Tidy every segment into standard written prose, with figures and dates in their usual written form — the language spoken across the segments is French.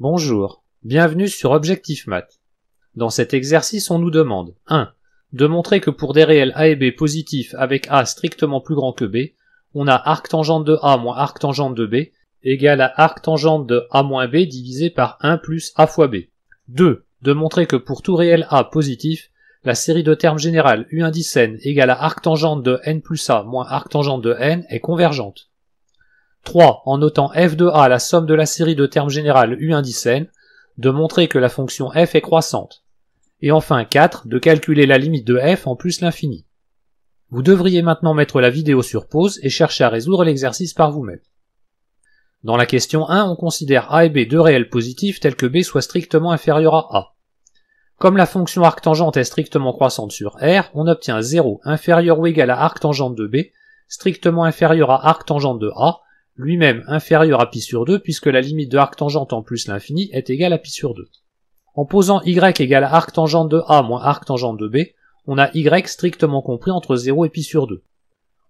Bonjour, bienvenue sur Objectif Math. Dans cet exercice, on nous demande 1. De montrer que pour des réels a et b positifs avec a strictement plus grand que b, on a arctangente de a moins arctangente de b égale à arctangente de a moins b divisé par 1 plus a fois b. 2. De montrer que pour tout réel a positif, la série de termes générale u indice n égale à arctangente de n plus a moins arctangente de n est convergente. 3. En notant f de a la somme de la série de termes générale u indice n, de montrer que la fonction f est croissante. Et enfin 4. De calculer la limite de f en plus l'infini. Vous devriez maintenant mettre la vidéo sur pause et chercher à résoudre l'exercice par vous-même. Dans la question 1, on considère a et b deux réels positifs tels que b soit strictement inférieur à a. Comme la fonction arctangente est strictement croissante sur R, on obtient 0 inférieur ou égal à arctangente de B, strictement inférieur à arctangente de A, lui-même inférieur à pi sur 2 puisque la limite de arctangente en plus l'infini est égale à pi sur 2. En posant y égale à arctangente de A moins arctangente de B, on a y strictement compris entre 0 et pi sur 2.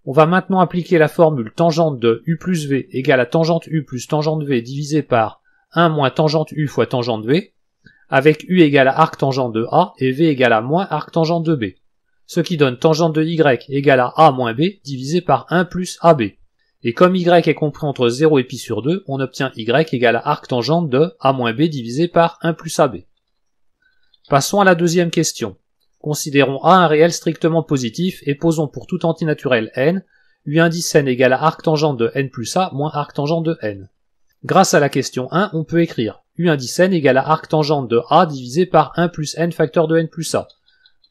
On va maintenant appliquer la formule tangente de u plus v égale à tangente u plus tangente v divisé par 1 moins tangente u fois tangente v, avec u égale à arctangente de a et v égale à moins arctangente de b, ce qui donne tangente de y égale à a moins b divisé par 1 plus ab. Et comme y est compris entre 0 et pi sur 2, on obtient y égale à arctangente de a moins b divisé par 1 plus ab. Passons à la deuxième question. Considérons a un réel strictement positif et posons pour tout antinaturel n, u indice n égale à arctangente de n plus a moins arctangente de n. Grâce à la question 1, on peut écrire u indice n égale à arctangente de a divisé par 1 plus n facteur de n plus a,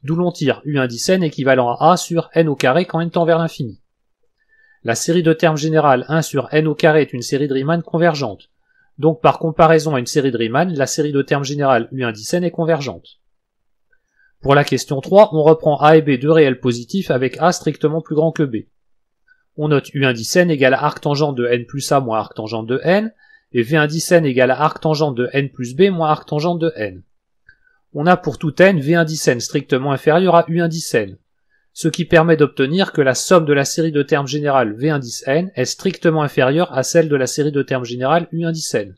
d'où l'on tire u indice n équivalent à a sur n au carré quand n tend vers l'infini. La série de termes générale 1 sur n au carré est une série de Riemann convergente, donc par comparaison à une série de Riemann, la série de termes générale u indice n est convergente. Pour la question 3, on reprend a et b deux réels positifs avec a strictement plus grand que b. On note u indice n égale à arctangente de n plus a moins arctangente de n, et v indice n égale à arctangente de n plus b moins arctangente de n. On a pour tout n v indice n strictement inférieur à u indice n, ce qui permet d'obtenir que la somme de la série de termes générale v indice n est strictement inférieure à celle de la série de termes générale u indice n.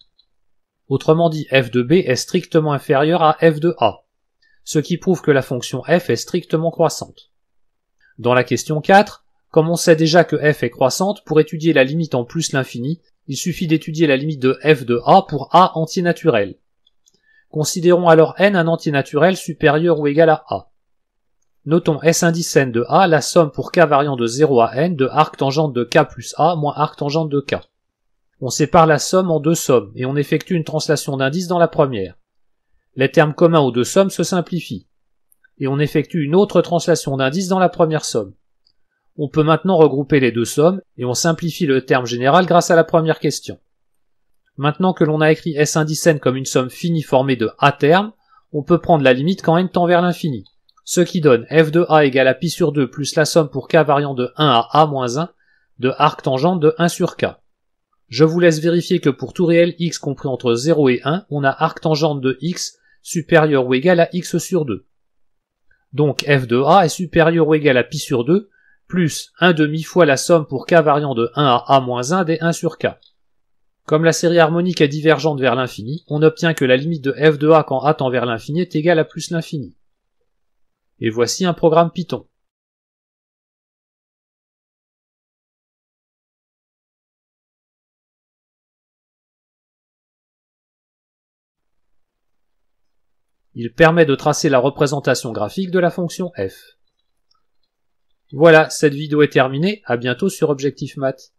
Autrement dit, f de b est strictement inférieur à f de a, ce qui prouve que la fonction f est strictement croissante. Dans la question 4, comme on sait déjà que f est croissante, pour étudier la limite en plus l'infini, il suffit d'étudier la limite de f de a pour a entier naturel. Considérons alors n un entier naturel supérieur ou égal à a. Notons s indice n de a la somme pour k variant de 0 à n de arctangente de k plus a moins arctangente de k. On sépare la somme en deux sommes et on effectue une translation d'indice dans la première. Les termes communs aux deux sommes se simplifient. Et on effectue une autre translation d'indice dans la première somme. On peut maintenant regrouper les deux sommes et on simplifie le terme général grâce à la première question. Maintenant que l'on a écrit s indice n comme une somme finie formée de a termes, on peut prendre la limite quand n tend vers l'infini, ce qui donne f de a égale à pi sur 2 plus la somme pour k variant de 1 à a moins 1 de arctangente de 1 sur k. Je vous laisse vérifier que pour tout réel x compris entre 0 et 1, on a arctangente de x supérieur ou égal à x sur 2. Donc f de a est supérieur ou égal à pi sur 2 plus 1 demi fois la somme pour k variant de 1 à a moins 1 des 1 sur k. Comme la série harmonique est divergente vers l'infini, on obtient que la limite de f de a quand a tend vers l'infini est égale à plus l'infini. Et voici un programme Python. Il permet de tracer la représentation graphique de la fonction f. Voilà, cette vidéo est terminée, à bientôt sur Objectif Math.